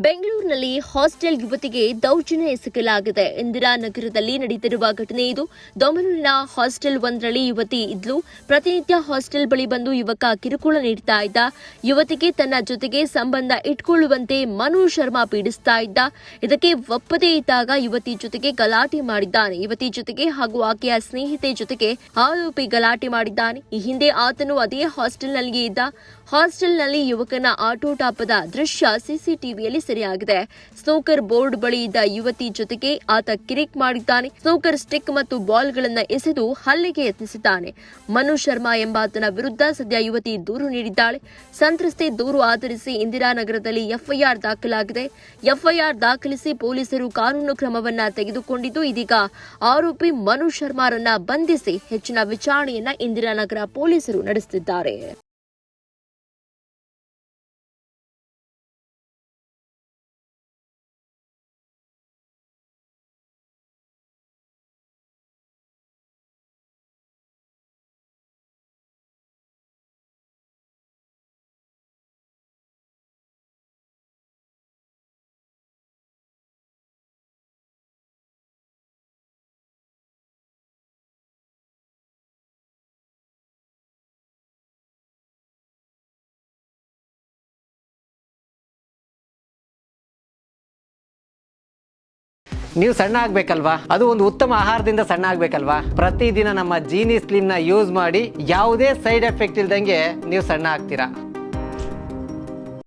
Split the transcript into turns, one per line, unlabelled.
ಬೆಂಗಳೂರಿನಲ್ಲಿ ಹಾಸ್ಟೆಲ್ ಯುವತಿಗೆ ದೌರ್ಜನ್ಯ ಎಸಗಲಾಗಿದೆ. ಇಂದಿರಾನಗರದಲ್ಲಿ ನಡೆದಿರುವ ಘಟನೆ ಇದು. ದೊಮಲೂರಿನ ಹಾಸ್ಟೆಲ್ ಒಂದರಲ್ಲಿ ಯುವತಿ ಇದ್ಲು. ಪ್ರತಿನಿತ್ಯ ಹಾಸ್ಟೆಲ್ ಬಳಿ ಬಂದು ಯುವಕ ಕಿರುಕುಳ ನೀಡ್ತಾ ಇದ್ದ. ಯುವತಿಗೆ ತನ್ನ ಜೊತೆಗೆ ಸಂಬಂಧ ಇಟ್ಕೊಳ್ಳುವಂತೆ ಮನು ಶರ್ಮಾ ಪೀಡಿಸ್ತಾ ಇದ್ದ. ಇದಕ್ಕೆ ಒಪ್ಪದೇ ಇದ್ದಾಗ ಯುವತಿ ಜೊತೆಗೆ ಗಲಾಟೆ ಮಾಡಿದ್ದಾನೆ. ಯುವತಿ ಜೊತೆಗೆ ಹಾಗೂ ಆಕೆಯ ಸ್ನೇಹಿತೆ ಜೊತೆಗೆ ಆರೋಪಿ ಗಲಾಟೆ ಮಾಡಿದ್ದಾನೆ. ಈ ಹಿಂದೆ ಆತನು ಅದೇ ಹಾಸ್ಟೆಲ್ನಲ್ಲಿಯೇ ಇದ್ದ. ಹಾಸ್ಟೆಲ್ನಲ್ಲಿ ಯುವಕನ ಆಟೋಟಾಪದ ದೃಶ್ಯ ಸಿಸಿಟಿವಿಯಲ್ಲಿ ಸೆರೆಯಾಗಿದೆ. ಸ್ನೂಕರ್ ಬೋರ್ಡ್ ಬಳಿ ಇದ್ದ ಯುವತಿ ಜೊತೆಗೆ ಆತ ಕಿರಿಕ್ ಮಾಡಿದ್ದಾನೆ. ಸ್ನೂಕರ್ ಸ್ಟಿಕ್ ಮತ್ತು ಬಾಲ್ಗಳನ್ನು ಎಸೆದು ಹಲ್ಲೆಗೆ ಯತ್ನಿಸಿದ್ದಾನೆ. ಮನು ಶರ್ಮಾ ಎಂಬಾತನ ವಿರುದ್ಧ ಸದ್ಯ ಯುವತಿ ದೂರು ನೀಡಿದ್ದಾಳೆ. ಸಂತ್ರಸ್ತೆ ದೂರು ಆಧರಿಸಿ ಇಂದಿರಾನಗರದಲ್ಲಿ ಎಫ್ಐಆರ್ ದಾಖಲಾಗಿದೆ. ಎಫ್ಐಆರ್ ದಾಖಲಿಸಿ ಪೊಲೀಸರು ಕಾನೂನು ಕ್ರಮವನ್ನ ತೆಗೆದುಕೊಂಡಿದ್ದು, ಇದೀಗ ಆರೋಪಿ ಮನು ಶರ್ಮಾರನ್ನ ಬಂಧಿಸಿ ಹೆಚ್ಚಿನ ವಿಚಾರಣೆಯನ್ನ ಇಂದಿರಾನಗರ ಪೊಲೀಸರು ನಡೆಸುತ್ತಿದ್ದಾರೆ.
ನೀವು ಸಣ್ಣ ಆಗ್ಬೇಕಲ್ವಾ? ಅದು ಒಂದು ಉತ್ತಮ ಆಹಾರದಿಂದ ಸಣ್ಣ ಆಗ್ಬೇಕಲ್ವಾ? ಪ್ರತಿದಿನ ನಮ್ಮ ಜೀನಿ ಸ್ಲಿಮ್ನ ಯೂಸ್ ಮಾಡಿ ಯಾವುದೇ ಸೈಡ್ ಎಫೆಕ್ಟ್ ಇಲ್ದಂಗೆ ನೀವು ಸಣ್ಣ ಆಗ್ತೀರಾ.